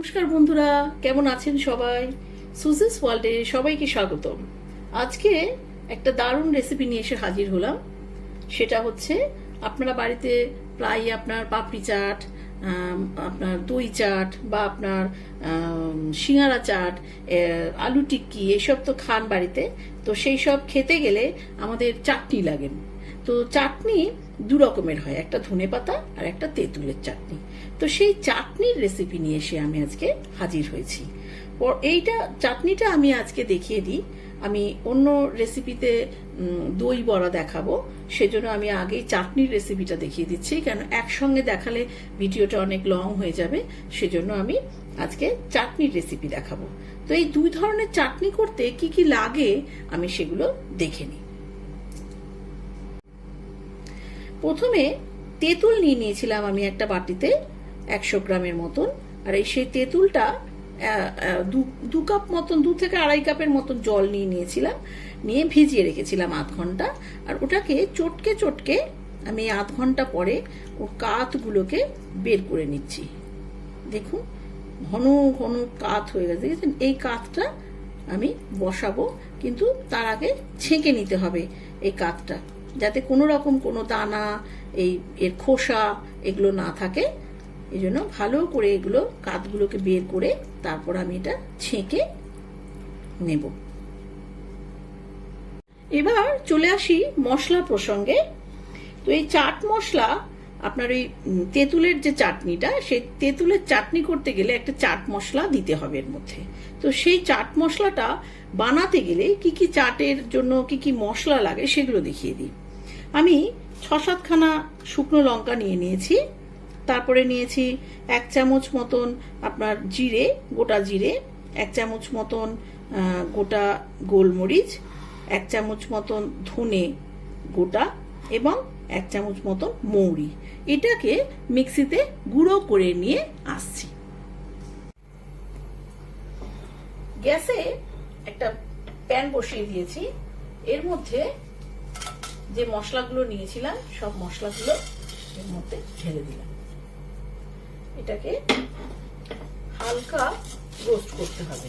নমস্কার বন্ধুরা, কেমন আছেন সবাই? সুজিস ওয়ার্ল্ডে সবাইকে স্বাগতম। আজকে একটা দারুণ রেসিপি নিয়ে এসে হাজির হলাম। সেটা হচ্ছে আপনারা বাড়িতে প্রায় আপনার পাপড়ি চাট, আপনার দই চাট বা আপনার সিঙ্গারা চাট, আলু টিক্কি এসব তো খান বাড়িতে। তো সেই সব খেতে গেলে আমাদের চাটনি লাগেন। তো চাটনি দু রকমের হয়, একটা ধনেপাতা আর একটা তেঁতুলের চাটনি। তো সেই চাটনির রেসিপি নিয়ে এসে আমি আজকে হাজির হয়েছি। এইটা চাটনিটা আমি আজকে দেখিয়ে দিই। আমি অন্য রেসিপিতে দই বড়া দেখাবো, সেজন্য আমি আগেই চাটনির রেসিপিটা দেখিয়ে দিচ্ছি, কেন একসঙ্গে দেখালে ভিডিওটা অনেক লং হয়ে যাবে। সেজন্য আমি আজকে চাটনির রেসিপি দেখাবো। তো এই দুই ধরনের চাটনি করতে কি কি লাগে আমি সেগুলো দেখে নিই। প্রথমে তেঁতুল নিয়ে নিয়েছিলাম আমি একটা বাটিতে 100 গ্রামের মতন। আর সেই তেঁতুলটা দু কাপ মতন, 2 থেকে আড়াই কাপের মতন জল নিয়ে নিয়েছিলাম, নিয়ে ভিজিয়ে রেখেছিলাম আধ ঘন্টা। আর ওটাকে চটকে চটকে আমি আধ ঘন্টা পরে ওর কাতগুলোকে বের করে নিচ্ছি। দেখুন ঘন ঘন কাত হয়ে গেছে, দেখেছেন? এই কাতটা আমি বসাবো, কিন্তু তার আগে ছেঁকে নিতে হবে এই কাতটা, যাতে কোনো রকম কোনো দানা, এর খোসা এগুলো না থাকে। এই জন্য ভালো করে এগুলো কাতগুলোকে বের করে তারপর আমি এটা ছেঁকে নেব। এবার চলে আসি মশলা প্রসঙ্গে। তো এই চাট মশলা, আপনার ওই তেঁতুলের যে চাটনিটা, সেই তেঁতুলের চাটনি করতে গেলে একটা চাট মশলা দিতে হবে এর মধ্যে। তো সেই চাট মশলাটা বানাতে গেলে কি কি চাটের জন্য কি কি মশলা লাগে সেগুলো দেখিয়ে দিই। আমি 6-7 খানা শুকনো লঙ্কা নিয়ে নিয়েছি। তারপরে নিয়েছি 1 চামচ মতন আপনার জিরে, গোটা জিরে, 1 চামচ মতন গোটা গোলমরিচ, 1 চামচ মতন ধনে গোটা এবং 1 চামচ মতন মৌরি। এটাকে মিক্সিতে গুঁড়ো করে নিয়ে আসছি। গ্যাসে একটা প্যান বসিয়ে দিয়েছি। এর মধ্যে যে মশলাগুলো নিয়েছিলাম সব মশলাগুলো এর মধ্যে ঢেলে দিলাম। এটাকে হালকা রোস্ট করতে হবে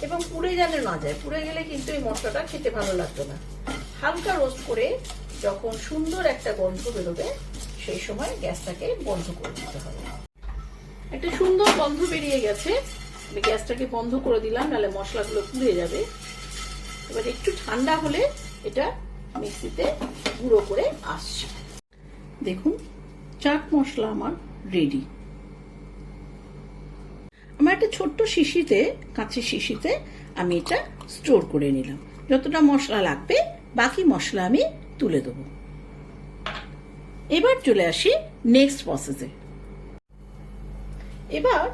এবং পুড়ে যেন না যায়। পুড়ে গেলে কিন্তু এই মশলাটা খেতে ভালো লাগবে না। হালকা রোস্ট করে যখন সুন্দর একটা গন্ধ বেরোবে, সেই সময় গ্যাসটাকে বন্ধ করে দিতে হবে। একটা সুন্দর গন্ধ বেরিয়ে গেছে, আমি গ্যাসটাকে বন্ধ করে দিলাম, নাহলে মশলাগুলো পুড়ে যাবে। এবার একটু ঠান্ডা হলে এটা মিক্সিতে গুঁড়ো করে আসছে। দেখুন চাট মশলা আমার রেডি। আমার একটা ছোট্ট শিশিতে, কাঁচের শিশিতে আমি এটা স্টোর করে নিলাম। যতটা মশলা লাগবে বাকি মশলা আমি তুলে দেব। এবার চলে আসি নেক্সট প্রসেসে। এবার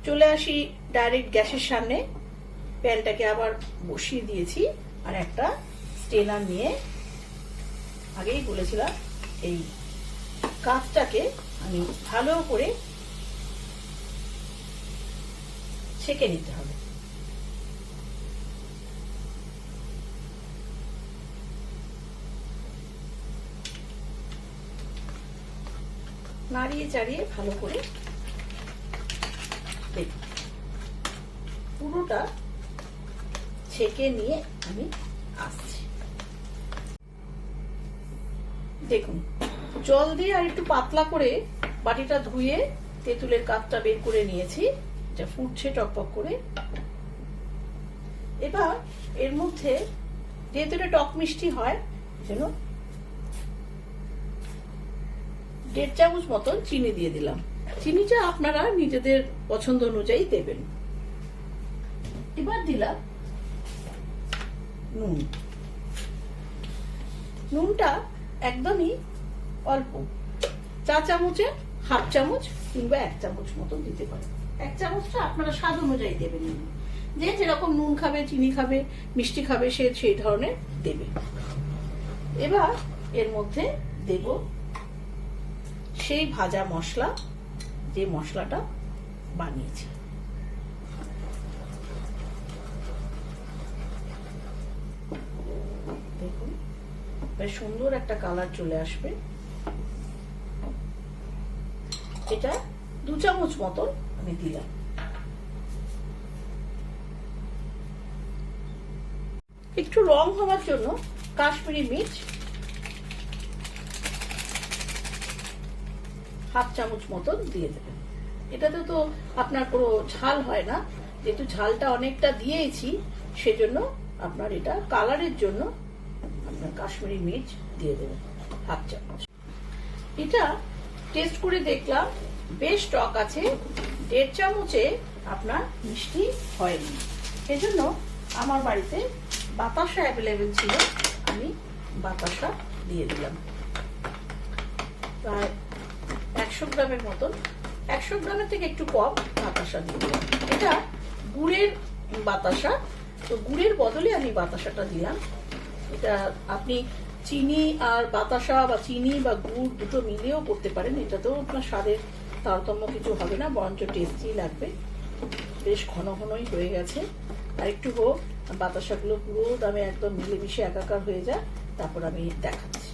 চলে আসি ডাইরেক্ট গ্যাসের সামনে। প্যানটাকে আবার বসিয়ে দিয়েছি আর একটা স্টেনার নিয়ে, আগেই বলেছিলাম এই কাঁচটাকে আমি ভালো করে ছেঁকে নিতে হবে। নাড়িয়ে চাড়িয়ে ভালো করে দেখুন পুরোটা ছেঁকে নিয়ে আমি আসছি। দেখুন জল দিয়ে আর একটু পাতলা করে বাটিটা ধুয়ে তেঁতুলের কাপটা বের করে নিয়েছি, যা ফুটছে টকটক করে। এবার এর মধ্যে যেহেতু এটা টক মিষ্টি হয়, যেন 1.5 চামচ মতন চিনি দিয়ে দিলাম। চিনিটা আপনারা নিজেদের পছন্দ অনুযায়ী দেবেন। এবার দিলাম নুন। নুনটা একদমই অল্প, 4 চামচে 1/2 চামচ কিংবা 1 চামচ মতন দিতে পারেন। 1 চামচটা আপনারা স্বাদ অনুযায়ী দেবেন। যে যেরকম নুন খাবে, চিনি খাবে, মিষ্টি খাবে, সে সেই ধরনের দেবে। এবার এর মধ্যে দেব সেই ভাজা মশলা, যে মশলাটা বানিয়েছি। দেখুন বেশ সুন্দর একটা কালার চলে আসবে। এটা 2 চামচ মতন আমি দিলাম। একটু রং হওয়ার জন্য কাশ্মীরি মির্চ হাফ চামচ মতন দিয়ে দেবেন। এটাতে তো আপনার কোনো ঝাল হয় না, যেহেতু ঝালটা অনেকটা দিয়েছি সেজন্য আপনার এটা কালারের জন্য আপনার কাশ্মীরি মির্চ দিয়ে দেবেন হাফ চামচ। এটা টেস্ট করে দেখলাম বেশ টক আছে, 1.5 চামচে আপনার মিষ্টি হয়নি। এজন্য আমার বাড়িতে বাতাসা অ্যাভেলেবেল ছিল, আমি বাতাসা দিয়ে দিলাম প্রায় 100 গ্রামের মতন, 100 গ্রামের থেকে একটু কম বাতাসা দিয়ে দিলাম। এটা গুড়ের বাতাসা, তো গুড়ের বদলে আমি বাতাসাটা দিলাম। এটা আপনি চিনি আর বাতাসা বা চিনি বা গুড় দুটো মিলিয়েও করতে পারেন, এটাতেও আপনার স্বাদের তারতম্য কিছু হবে না, বরঞ্চ টেস্টি লাগবে। বেশ ঘন ঘনই হয়ে গেছে, আর একটু হোক বাতাসাগুলো পুরো দামে একদম মিলেমিশে একাকার হয়ে যায়, তারপর আমি দেখাচ্ছি।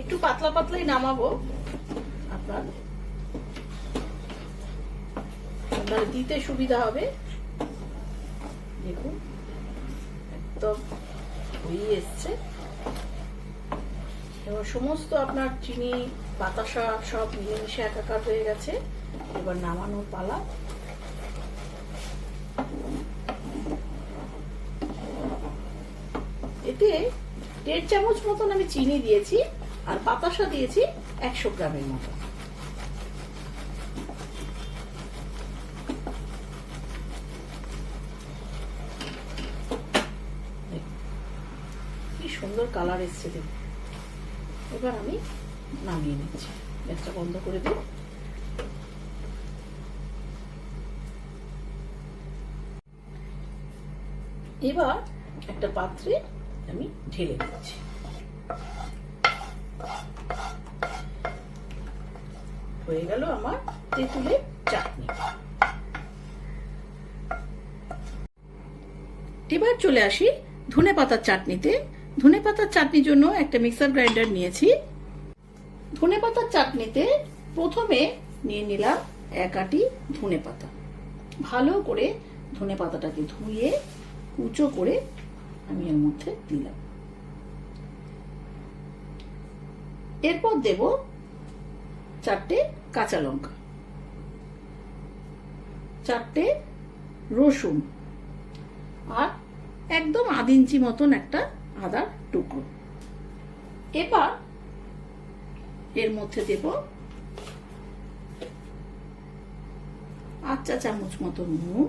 একটু পাতলা পাতলাই নামাবো, আপনার দিতে সুবিধা হবে। দেখুন একদম হয়ে এসছে। এবার সমস্ত আপনার চিনি বাতাসা সব মিলেমিশে একাকার হয়ে গেছে, এবার নামানোর পালা। এতে 1.5 চামচ মতন আমি চিনি দিয়েছি আর বাতাসা দিয়েছি 100 গ্রামের মতো। কি সুন্দর কালার এসছে দেখুন। এবার আমি নামিয়ে নিচ্ছি, গ্যাসটা বন্ধ করে দিই। এবার একটা পাত্রে আমি ঢেলে দিচ্ছি। হয়ে গেল আমার তেঁতুলের চাটনি। এবার চলে আসি ধনেপাতার চাটনিতে। ধনেপাতার চাটনির জন্য একটা মিক্সার গ্রাইন্ডার নিয়েছি। ধনেপাতার চাটনিতে প্রথমে নিয়ে নিলাম 1 আঁটি ধনেপাতা। ভালো করে ধনেপাতাটাকে ধুয়ে কুচো করে আমি এর মধ্যে দিলাম। এরপর দেব 4টে কাঁচা লঙ্কা, 4টে রসুন, আর একদম আধ ইঞ্চি মতন একটা আদার টুকরো। এবার এর মধ্যে দেব 8 চা চামচ মতন নুন,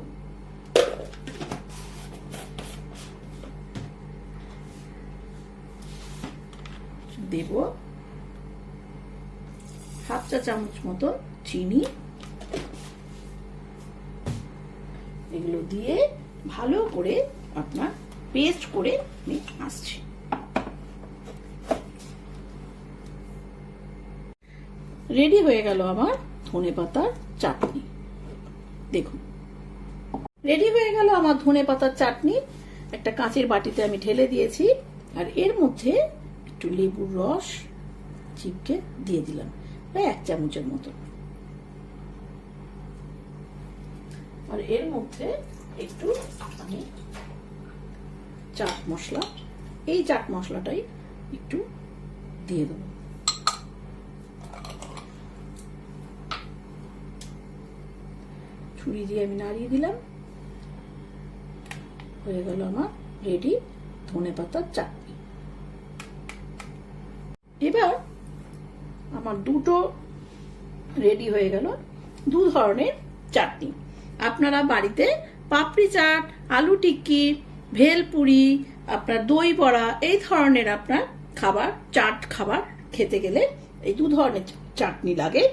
দেব হাফ চা চামচ মতন চিনি। এগুলো দিয়ে ভালো করে আপনার পেস্ট করে আমি আসছি। রেডি হয়ে গেল আমার ধনেপাতার চাটনি। দেখুন রেডি হয়ে গেল আমার ধনেপাতার চাটনি। একটা কাঁচের বাটিতে আমি ঢেলে দিয়েছি, আর এর মধ্যে একটু লেবুর রস চিপকে দিয়ে দিলাম, প্রায় 1 চামচের মতো। আর এর মধ্যে একটু আমি চাট মশলা, এই চাট মশলাটাই একটু দিয়ে দেব। ছুরি দিয়ে আমি নাড়িয়ে দিলাম। হয়ে গেল আমার রেডি ধনেপাতার চাটনি। এবার আমার দুটো রেডি হয়ে গেল, 2 ধরনের চাটনি। আপনারা বাড়িতে পাপড়ি চাট, আলু টিক্কি, ভেলপুরি, আপনার দই বড়া, এই ধরনের আপনার খাবার, চাট খাবার খেতে গেলে এই 2 ধরনের চাটনি লাগে।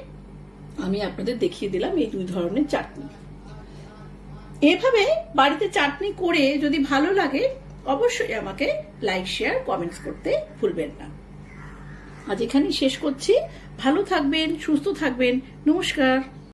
আমি আপনাদের দেখিয়ে দিলাম এই 2 ধরনের চাটনি। এভাবে বাড়িতে চাটনি করে যদি ভালো লাগে অবশ্যই আমাকে লাইক, শেয়ার, কমেন্টস করতে ভুলবেন না। আজ এখানেই শেষ করছি। ভালো থাকবেন, সুস্থ থাকবেন। নমস্কার।